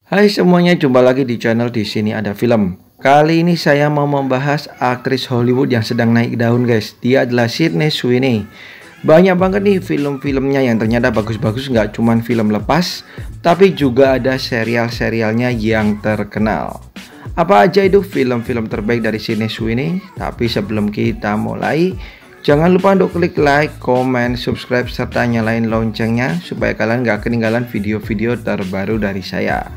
Hai semuanya, jumpa lagi di channel Di Sini Ada Film. Kali ini saya mau membahas aktris Hollywood yang sedang naik daun, guys. Dia adalah Sydney Sweeney. Banyak banget nih film-filmnya yang ternyata bagus-bagus, nggak cuman film lepas, tapi juga ada serial-serialnya yang terkenal. Apa aja itu film-film terbaik dari Sydney Sweeney? Tapi sebelum kita mulai, jangan lupa untuk klik like, comment, subscribe, serta nyalain loncengnya supaya kalian gak ketinggalan video-video terbaru dari saya.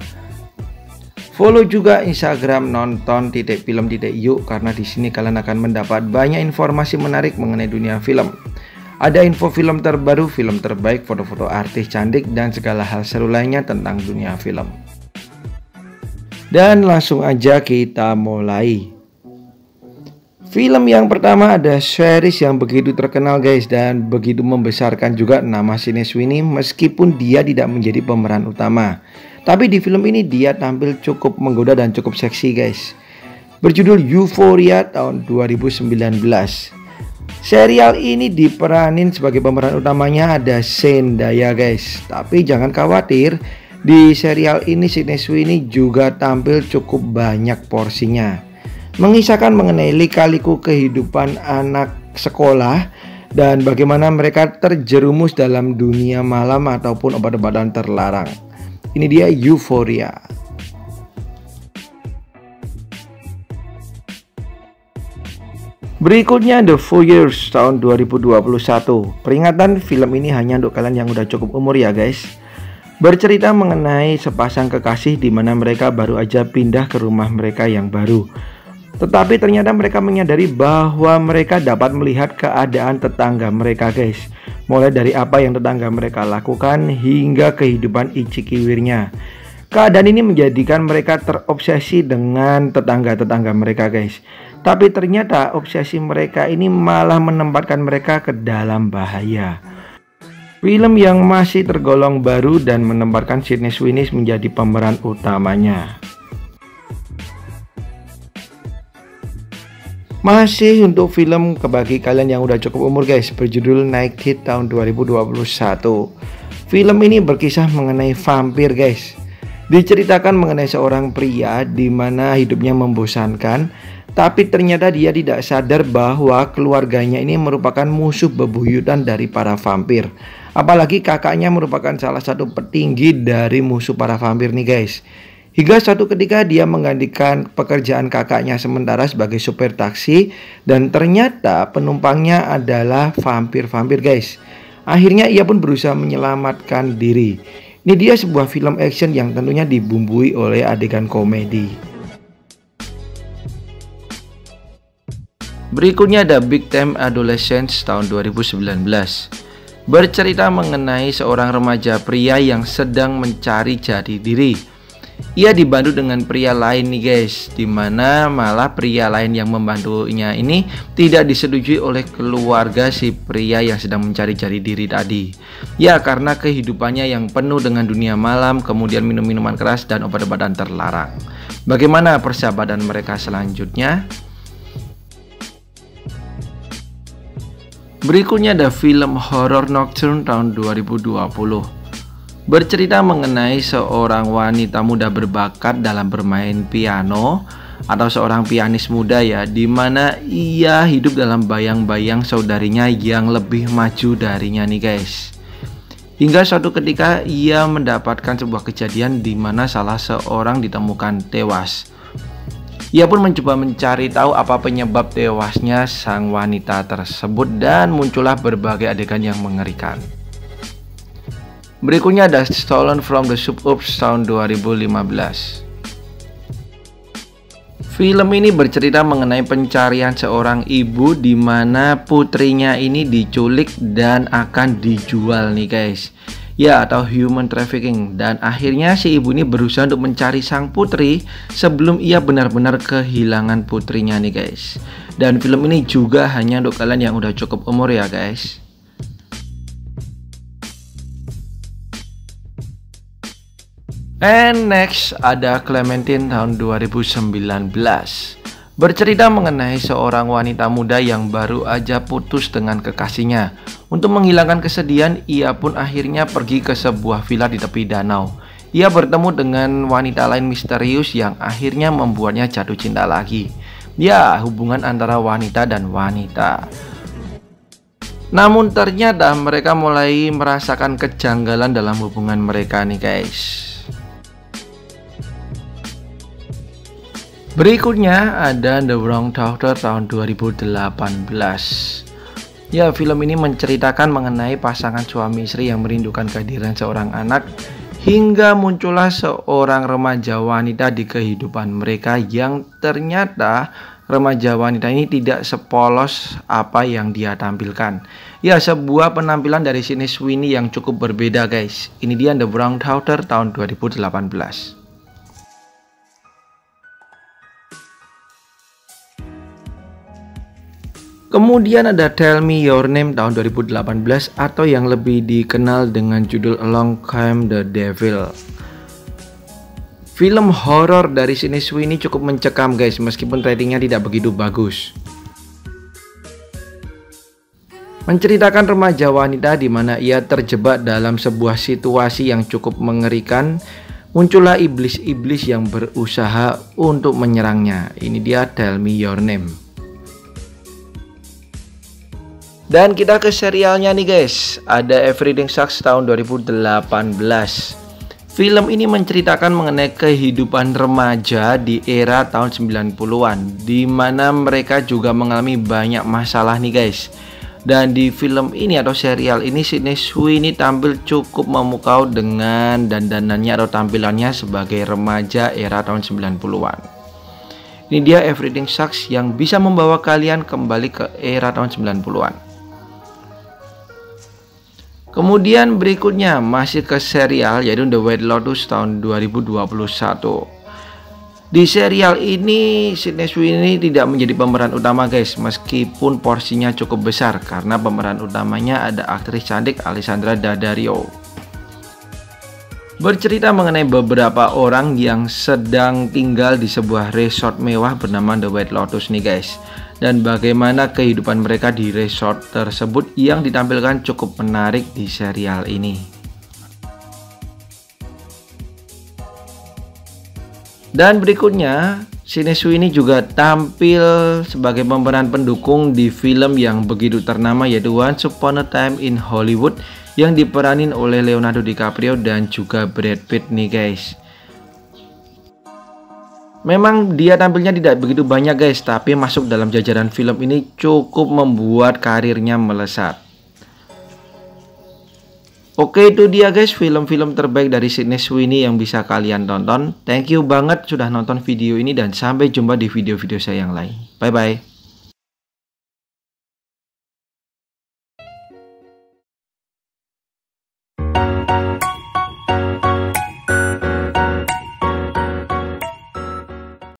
Follow juga Instagram nonton.film.yuk karena di sini kalian akan mendapat banyak informasi menarik mengenai dunia film. Ada info film terbaru, film terbaik, foto-foto artis cantik, dan segala hal seru lainnya tentang dunia film. Dan langsung aja kita mulai. Film yang pertama ada series yang begitu terkenal, guys, dan begitu membesarkan juga nama Sydney Sweeney meskipun dia tidak menjadi pemeran utama. Tapi di film ini dia tampil cukup menggoda dan cukup seksi, guys. Berjudul Euphoria tahun 2019. Serial ini diperanin sebagai pemeran utamanya ada Zendaya, guys. Tapi jangan khawatir, di serial ini Sydney Sweeney juga tampil cukup banyak porsinya. Mengisahkan mengenai lika-liku kehidupan anak sekolah dan bagaimana mereka terjerumus dalam dunia malam ataupun obat-obatan terlarang. Ini dia Euphoria. Berikutnya The Voyeurs tahun 2021. Peringatan, film ini hanya untuk kalian yang udah cukup umur ya, guys. Bercerita mengenai sepasang kekasih di mana mereka baru aja pindah ke rumah mereka yang baru. Tetapi ternyata mereka menyadari bahwa mereka dapat melihat keadaan tetangga mereka, guys. Mulai dari apa yang tetangga mereka lakukan hingga kehidupan icik-iwirnya. Keadaan ini menjadikan mereka terobsesi dengan tetangga-tetangga mereka, guys. Tapi ternyata obsesi mereka ini malah menempatkan mereka ke dalam bahaya. Film yang masih tergolong baru dan menempatkan Sydney Sweeney menjadi pemeran utamanya. Masih untuk film bagi kalian yang udah cukup umur, guys, berjudul Naked tahun 2021. Film ini berkisah mengenai vampir, guys. Diceritakan mengenai seorang pria di mana hidupnya membosankan, tapi ternyata dia tidak sadar bahwa keluarganya ini merupakan musuh bebuyutan dari para vampir. Apalagi kakaknya merupakan salah satu petinggi dari musuh para vampir nih, guys. Hingga suatu ketika dia menggantikan pekerjaan kakaknya sementara sebagai supir taksi, dan ternyata penumpangnya adalah vampir-vampir, guys. Akhirnya ia pun berusaha menyelamatkan diri. Ini dia sebuah film action yang tentunya dibumbui oleh adegan komedi. Berikutnya ada Big Time Adolescence tahun 2019. Bercerita mengenai seorang remaja pria yang sedang mencari jati diri. Ia dibantu dengan pria lain nih, guys, dimana malah pria lain yang membantunya ini tidak disetujui oleh keluarga si pria yang sedang mencari jati diri tadi. Ya, karena kehidupannya yang penuh dengan dunia malam, kemudian minum-minuman keras dan obat-obatan terlarang. Bagaimana persahabatan mereka selanjutnya? Berikutnya ada film Horror Nocturne tahun 2020. Bercerita mengenai seorang wanita muda berbakat dalam bermain piano atau seorang pianis muda ya, dimana ia hidup dalam bayang-bayang saudarinya yang lebih maju darinya nih, guys. Hingga suatu ketika ia mendapatkan sebuah kejadian di mana salah seorang ditemukan tewas. Ia pun mencoba mencari tahu apa penyebab tewasnya sang wanita tersebut dan muncullah berbagai adegan yang mengerikan. Berikutnya ada Stolen from the Suburbs tahun 2015. Film ini bercerita mengenai pencarian seorang ibu di mana putrinya ini diculik dan akan dijual nih, guys. Ya, atau human trafficking, dan akhirnya si ibu ini berusaha untuk mencari sang putri sebelum ia benar-benar kehilangan putrinya nih, guys. Dan film ini juga hanya untuk kalian yang udah cukup umur ya, guys. And next ada Clementine tahun 2019. Bercerita mengenai seorang wanita muda yang baru aja putus dengan kekasihnya. Untuk menghilangkan kesedihan, ia pun akhirnya pergi ke sebuah villa di tepi danau. Ia bertemu dengan wanita lain misterius yang akhirnya membuatnya jatuh cinta lagi. Ya, hubungan antara wanita dan wanita. Namun ternyata mereka mulai merasakan kejanggalan dalam hubungan mereka nih guys. Berikutnya ada The Wrong Daughter tahun 2018. Ya, film ini menceritakan mengenai pasangan suami istri yang merindukan kehadiran seorang anak, hingga muncullah seorang remaja wanita di kehidupan mereka yang ternyata remaja wanita ini tidak sepolos apa yang dia tampilkan. Ya, sebuah penampilan dari Sydney Sweeney yang cukup berbeda guys. Ini dia The Wrong Daughter tahun 2018. Kemudian ada Tell Me Your Name tahun 2018 atau yang lebih dikenal dengan judul Along Came the Devil. Film horor dari Sydney Sweeney cukup mencekam guys, meskipun ratingnya tidak begitu bagus. Menceritakan remaja wanita di mana ia terjebak dalam sebuah situasi yang cukup mengerikan. Muncullah iblis-iblis yang berusaha untuk menyerangnya. Ini dia Tell Me Your Name. Dan kita ke serialnya nih guys. Ada Everything Sucks tahun 2018. Film ini menceritakan mengenai kehidupan remaja di era tahun 90-an, di mana mereka juga mengalami banyak masalah nih guys. Dan di film ini atau serial ini Sydney Sweeney tampil cukup memukau dengan dandanannya atau tampilannya sebagai remaja era tahun 90-an. Ini dia Everything Sucks yang bisa membawa kalian kembali ke era tahun 90-an. Kemudian berikutnya masih ke serial yaitu The White Lotus tahun 2021. Di serial ini Sydney Sweeney tidak menjadi pemeran utama guys, meskipun porsinya cukup besar karena pemeran utamanya ada aktris cantik Alessandra Daddario. Bercerita mengenai beberapa orang yang sedang tinggal di sebuah resort mewah bernama The White Lotus nih guys. Dan bagaimana kehidupan mereka di resort tersebut yang ditampilkan cukup menarik di serial ini. Dan berikutnya Sydney Sweeney juga tampil sebagai pemeran pendukung di film yang begitu ternama yaitu Once Upon a Time in Hollywood yang diperanin oleh Leonardo DiCaprio dan juga Brad Pitt nih guys. Memang dia tampilnya tidak begitu banyak guys, tapi masuk dalam jajaran film ini cukup membuat karirnya melesat. Oke, itu dia guys film-film terbaik dari Sydney Sweeney yang bisa kalian tonton. Thank you banget sudah nonton video ini dan sampai jumpa di video-video saya yang lain. Bye bye.